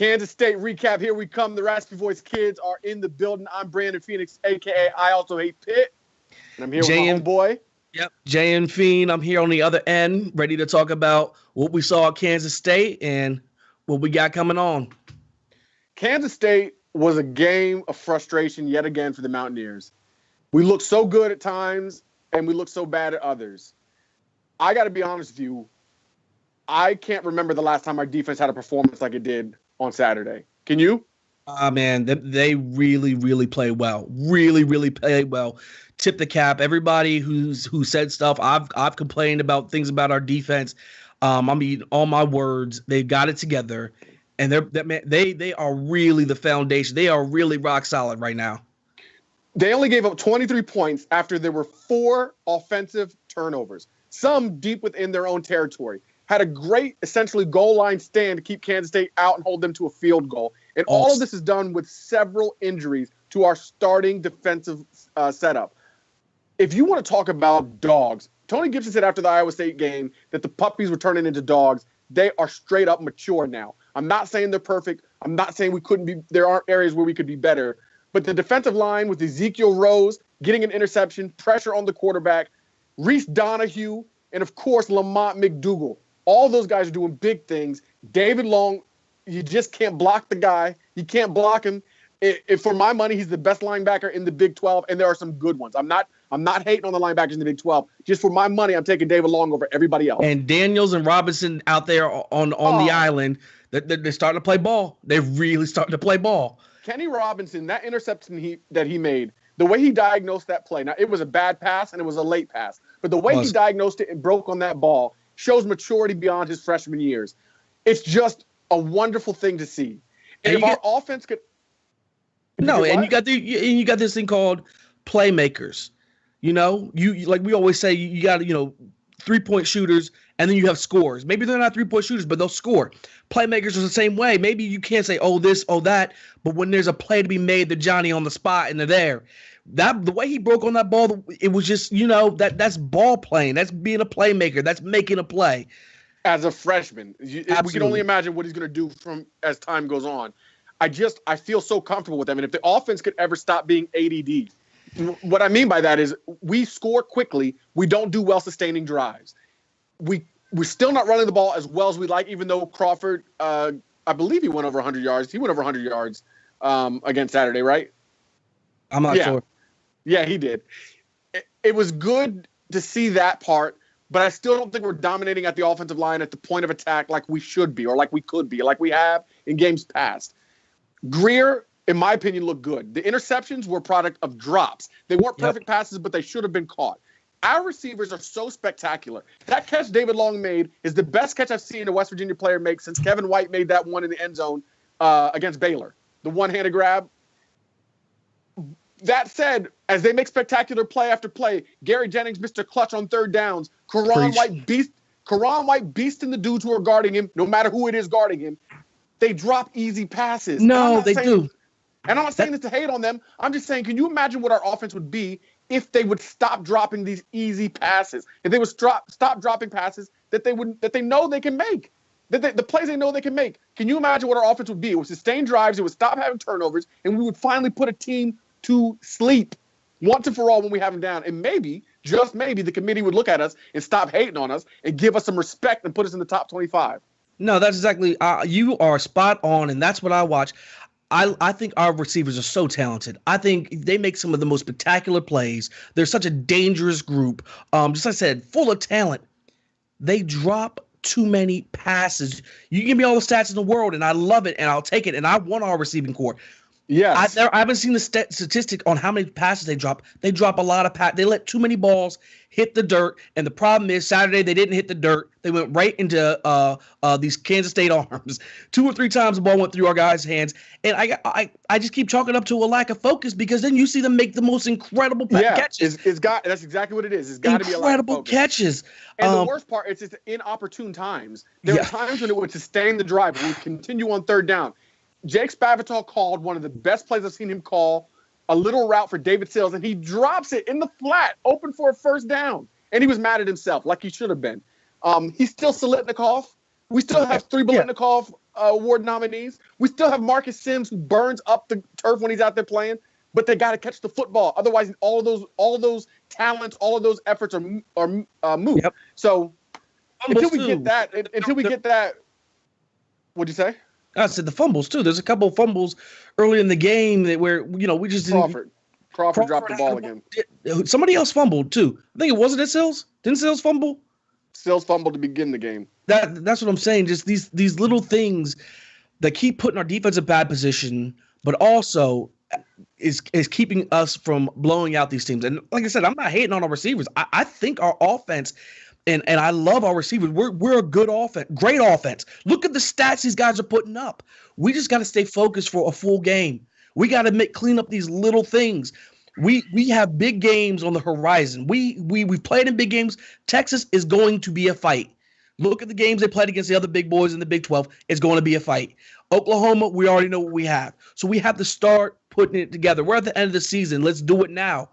Kansas State recap. Here we come. The Raspy Voice kids are in the building. I'm Brandon Phoenix, a.k.a. I Also Hate Pitt. And I'm here with my homeboy. Yep, Jay and Fiend. I'm here on the other end, ready to talk about what we saw at Kansas State and what we got coming on. Kansas State was a game of frustration yet again for the Mountaineers. We looked so good at times, and we looked so bad at others. I got to be honest with you. I can't remember the last time our defense had a performance like it did on Saturday. Can you? Man, they really played well. Really played well. Tip the cap. Everybody who said stuff, I've complained about things about our defense. I mean, all my words, they got it together, and they are really the foundation. They are really rock solid right now. They only gave up 23 points after there were 4 offensive turnovers, some deep within their own territory. Had a great, essentially, goal line stand to keep Kansas State out and hold them to a field goal. And all of this is done with several injuries to our starting defensive setup. If you want to talk about dogs, Tony Gibson said after the Iowa State game that the puppies were turning into dogs. They are straight up mature now. I'm not saying they're perfect. I'm not saying we couldn't be. There aren't areas where we could be better. But the defensive line with Ezekiel Rose getting an interception, pressure on the quarterback, Reese Donahue, and, of course, Lamont McDougal. All those guys are doing big things. David Long, you just can't block the guy. You can't block him. For my money, he's the best linebacker in the Big 12, and there are some good ones. I'm not hating on the linebackers in the Big 12. Just for my money, I'm taking David Long over everybody else. And Daniels and Robinson out there on the island, they're starting to play ball. They're really starting to play ball. Kenny Robinson, that interception that he made, the way he diagnosed that play, now it was a bad pass and it was a late pass, but the way he diagnosed it and broke on that ball shows maturity beyond his freshman years. It's just a wonderful thing to see. And if our offense could... And you got this thing called playmakers. You know, you like we always say, you got, 3-point shooters, and then you have scorers. Maybe they're not 3-point shooters, but they'll score. Playmakers are the same way. Maybe you can't say, oh, this, oh, that, but when there's a play to be made, they're Johnny on the spot, and they're there. The way he broke on that ball, it was just, that's ball playing. That's being a playmaker. That's making a play. As a freshman, we can only imagine what he's going to do as time goes on. I feel so comfortable with him. And if the offense could ever stop being ADD, what I mean by that is we score quickly. We don't do well sustaining drives. We're still not running the ball as well as we like, even though Crawford, I believe he went over 100 yards. He went over 100 yards against Saturday, right? I'm not sure. Yeah, he did. It was good to see that part, but I still don't think we're dominating at the offensive line at the point of attack like we should be or like we could be, like we have in games past. Greer, in my opinion, looked good. The interceptions were a product of drops. They weren't perfect passes, but they should have been caught. Our receivers are so spectacular. That catch David Long made is the best catch I've seen a West Virginia player make since Kevin White made that one in the end zone against Baylor. The one-handed grab. That said, as they make spectacular play after play, Gary Jennings, Mr. Clutch on third downs, Karan White beasting the dudes who are guarding him, no matter who it is guarding him. They drop easy passes. No, they do. And I'm not saying this to hate on them. I'm just saying, can you imagine what our offense would be if they would stop dropping these easy passes? If they would stop dropping passes that they know they can make, the plays they know they can make. Can you imagine what our offense would be? It would sustain drives. It would stop having turnovers, and we would finally put a team to sleep once and for all when we have them down. And maybe, just maybe, the committee would look at us and stop hating on us and give us some respect and put us in the top 25. No, that's exactly you are spot on, and that's what I watch. I think our receivers are so talented. I think they make some of the most spectacular plays. They're such a dangerous group. Just like I said, full of talent. They drop too many passes. You give me all the stats in the world, and I love it, and I'll take it, and I want our receiving core. Yes. I haven't seen the statistic on how many passes they drop. They drop a lot of passes. They let too many balls hit the dirt, and the problem is Saturday they didn't hit the dirt. They went right into these Kansas State arms. 2 or 3 times the ball went through our guys' hands, and I just keep chalking up to a lack of focus because then you see them make the most incredible catches. That's exactly what it is. It's got to be a lack of focus. Incredible catches. And the worst part is just inopportune times. There are times when it would sustain the drive, and we continue on third down. Jake Spavital called one of the best plays I've seen him call, a little route for David Sills, and he drops it in the flat, open for a first down. And he was mad at himself, like he should have been. He's still Solitnikov, We still have three Biletnikoff Award nominees. We still have Marcus Sims, who burns up the turf when he's out there playing. But they got to catch the football. Otherwise, all of those talents, all of those efforts are moot. Yep. So until we get that, what'd you say? I said the fumbles too. There's a couple of fumbles early in the game where we just didn't. Crawford dropped the ball again. Somebody else fumbled too. I think it wasn't Sills. Didn't Sills fumble? Sills fumbled to begin the game. That's what I'm saying. Just these little things that keep putting our defense in bad position, but also is keeping us from blowing out these teams. And like I said, I'm not hating on our receivers. I think our offense, and I love our receivers. We're a good offense, great offense. Look at the stats these guys are putting up. We just got to stay focused for a full game. We got to clean up these little things. We have big games on the horizon. We've played in big games. Texas is going to be a fight. Look at the games they played against the other big boys in the Big 12. It's going to be a fight. Oklahoma, we already know what we have. So we have to start putting it together. We're at the end of the season. Let's do it now.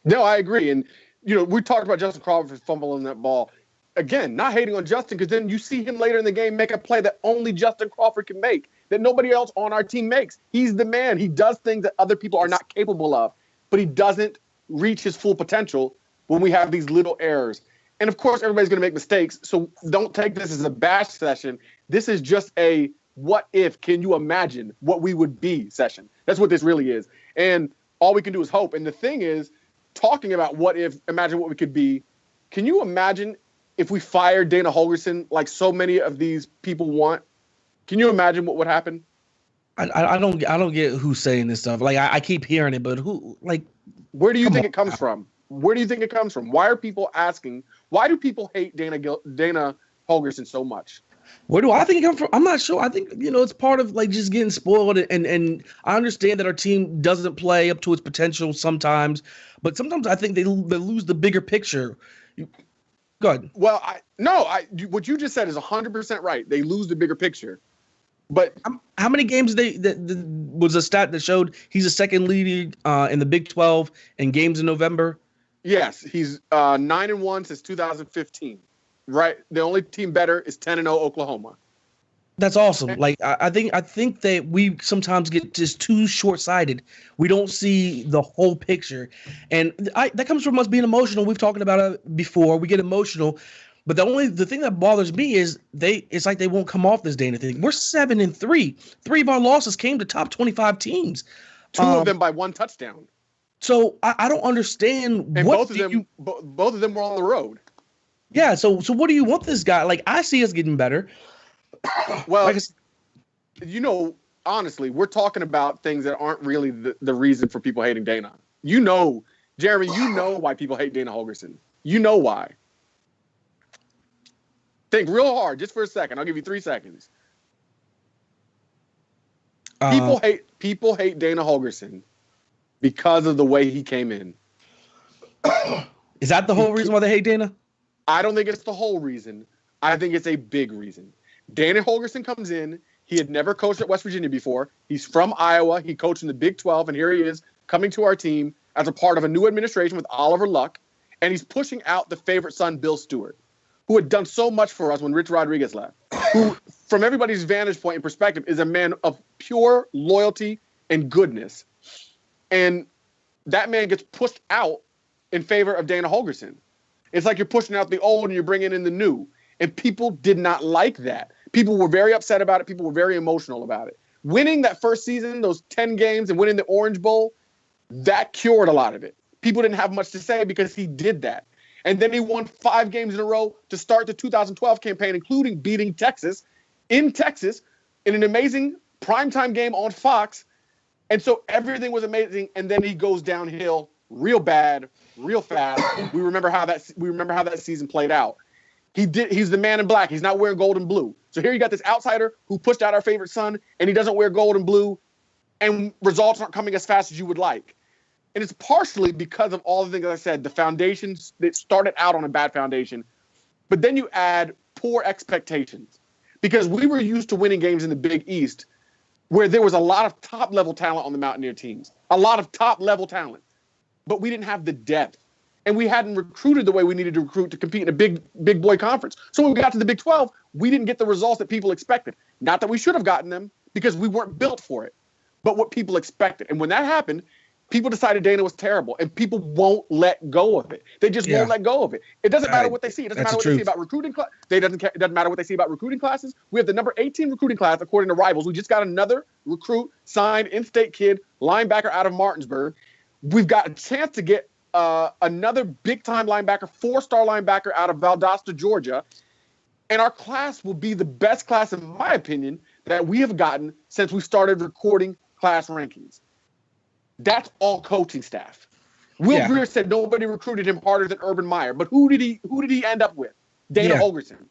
No, I agree. And, we talked about Justin Crawford fumbling that ball. Again, not hating on Justin, because then you see him later in the game make a play that only Justin Crawford can make, that nobody else on our team makes. He's the man. He does things that other people are not capable of, but he doesn't reach his full potential when we have these little errors. And, of course, everybody's going to make mistakes, so don't take this as a bash session. This is just a what if, can you imagine what we would be session. That's what this really is. And all we can do is hope. And the thing is, talking about what if, imagine what we could be, can you imagine if we fired Dana Holgorsen like so many of these people want? Can you imagine what would happen? I don't get who's saying this stuff. Like I keep hearing it, but who where do you think it comes from? Where do you think it comes from? Why are people asking? Why do people hate Dana Holgorsen so much? Where do I think it comes from? I'm not sure. I think, it's part of just getting spoiled. And I understand that our team doesn't play up to its potential sometimes. But sometimes I think they lose the bigger picture. Go ahead. Well, what you just said is 100% right. They lose the bigger ppicture. But how many games was a stat that showed he's a second lead in the Big 12 in games in November? Yes, he's 9-1 since 2015. Right, the only team better is 10-0 Oklahoma. That's awesome. Like I think that we sometimes get just too short-sighted. We don't see the whole picture, and that comes from us being emotional. We've talked about it before. We get emotional, but the thing that bothers me is it's like they won't come off this Dana thing. We're 7-3. 3 of our losses came to top 25 teams. 2 of them by 1 touchdown. So I don't understand. And both of them were on the road. Yeah, so what do you want this guy? Like, I see us getting better. Well, honestly, we're talking about things that aren't really the reason for people hating Dana. Jeremy, why people hate Dana Holgorsen. You know why. Think real hard, just for a second. I'll give you 3 seconds. People hate Dana Holgorsen because of the way he came in. Is that the whole reason why they hate Dana? I don't think it's the whole reason. I think it's a big reason. Dana Holgorsen comes in. He had never coached at West Virginia before. He's from Iowa. He coached in the Big 12, and here he is coming to our team as a part of a new administration with Oliver Luck, and he's pushing out the favorite son, Bill Stewart, who had done so much for us when Rich Rodriguez left, who, from everybody's vantage point and perspective, is a man of pure loyalty and goodness. And that man gets pushed out in favor of Dana Holgorsen. It's like you're pushing out the old and you're bringing in the new. And people did not like that. People were very upset about it. People were very emotional about it. Winning that first season, those 10 games, and winning the Orange Bowl, that cured a lot of it. People didn't have much to say because he did that. And then he won 5 games in a row to start the 2012 campaign, including beating Texas in an amazing primetime game on Fox. And so everything was amazing. And then he goes downhill real bad, real fast. We remember how that season played out. He's the man in black. He's not wearing gold and blue. So here you got this outsider who pushed out our favorite son, and he doesn't wear gold and blue, and results aren't coming as fast as you would like. And it's partially because of all the things I said, the foundations that started out on a bad foundation. But then you add poor expectations, because we were used to winning games in the Big East where there was a lot of top-level talent on the Mountaineer teams, a lot of top-level talent. But we didn't have the depth. and we hadn't recruited the way we needed to recruit to compete in a big boy conference. So when we got to the Big 12, we didn't get the results that people expected. Not that we should have gotten them, because we weren't built for it, but what people expected. And when that happened, people decided Dana was terrible, and people won't let go of it. They just won't let go of it. It doesn't matter what they see. It doesn't matter what they see about recruiting. It doesn't matter what they see about recruiting classes. We have the number 18 recruiting class according to Rivals. We just got another recruit signed, in-state kid, linebacker out of Martinsburg. We've got a chance to get another big-time linebacker, 4-star linebacker out of Valdosta, Georgia. And our class will be the best class, in my opinion, that we have gotten since we started recording class rankings. That's all coaching staff. Will Greer said nobody recruited him harder than Urban Meyer, but who did he end up with? Dana Holgorsen.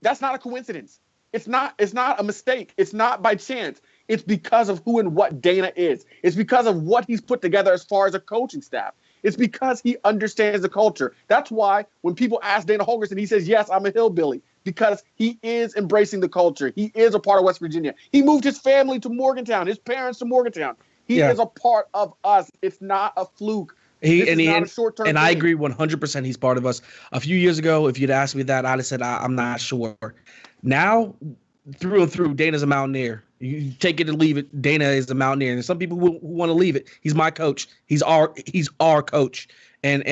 That's not a coincidence. It's not a mistake. It's not by chance. It's because of who and what Dana is. It's because of what he's put together as far as a coaching staff. It's because he understands the culture. That's why when people ask Dana Holgorsen, he says, yes, I'm a hillbilly, because he is embracing the culture. He is a part of West Virginia. He moved his family to Morgantown, his parents to Morgantown. He is a part of us. It's not a fluke. Not a short-term thing. I agree 100% he's part of us. A few years ago, if you'd asked me that, I'd have said, I'm not sure. Now, through and through, Dana's a Mountaineer. You take it or leave it, Dana is a Mountaineer. And some people who want to leave it. He's my coach. He's our coach. And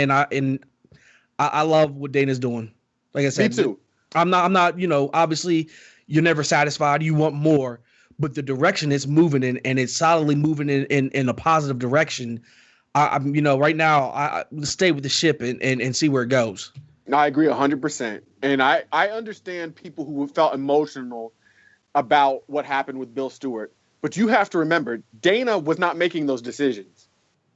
I love what Dana's doing. Like I said, me too. I'm not, obviously you're never satisfied. You want more. But the direction it's moving in, and it's solidly moving in a positive direction. I'm right now, I stay with the ship and see where it goes. No, I agree 100%. And I understand people who felt emotional about what happened with Bill Stewart. But you have to remember, Dana was not making those decisions.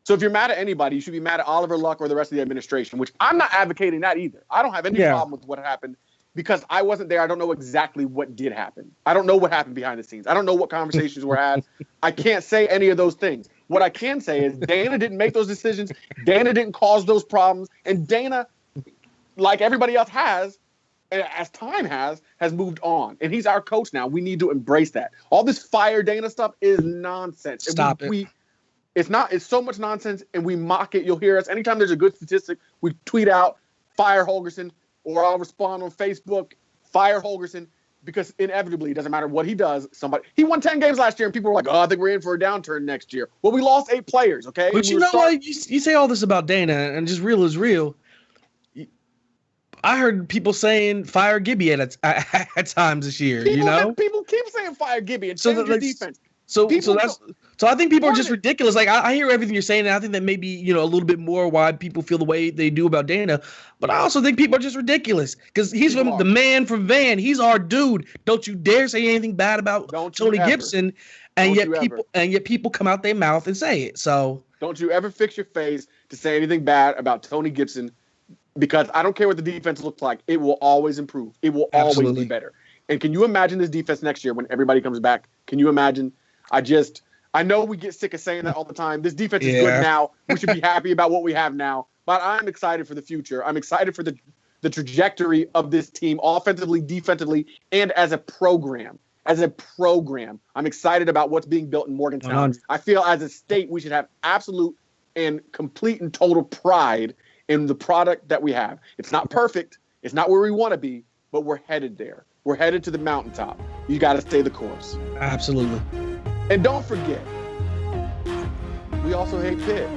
So if you're mad at anybody, you should be mad at Oliver Luck or the rest of the administration, which I'm not advocating that either. I don't have any problem with what happened, because I wasn't there. I don't know exactly what did happen. I don't know what happened behind the scenes. I don't know what conversations were had. I can't say any of those things. What I can say is Dana didn't make those decisions. Dana didn't cause those problems. And Dana, like everybody else has, as time has moved on. And he's our coach now. We need to embrace that. All this fire Dana stuff is nonsense. Stop it. It's not. It's so much nonsense, and we mock it. You'll hear us. Anytime there's a good statistic, we tweet out, fire Holgorsen, or I'll respond on Facebook, fire Holgorsen, because inevitably, it doesn't matter what he does. He won 10 games last year, and people were like, I think we're in for a downturn next year. Well, we lost 8 players, okay? But you know what? You say all this about Dana, and just real is real. I heard people saying fire Gibby at times this year, People keep saying fire Gibby and change your defense. So I think people are just ridiculous. Like I hear everything you're saying, and I think that maybe a little bit more why people feel the way they do about Dana. But I also think people are just ridiculous because he's the man from Van. He's our dude. Don't you dare say anything bad about Tony Gibson, and yet people come out their mouth and say it. So don't you ever fix your face to say anything bad about Tony Gibson, because I don't care what the defense looks like. It will always improve. It will always be better. And can you imagine this defense next year when everybody comes back? Can you imagine? I know we get sick of saying that all the time. This defense is good now. We should be happy about what we have now. But I'm excited for the future. I'm excited for the trajectory of this team, offensively, defensively, and as a program. I'm excited about what's being built in Morgantown. 100. I feel as a state we should have absolute and complete and total pride in the product that we have. It's not perfect. It's not where we want to be, but we're headed there. We're headed to the mountaintop. You got to stay the course. Absolutely. And don't forget, we also hate Pitt.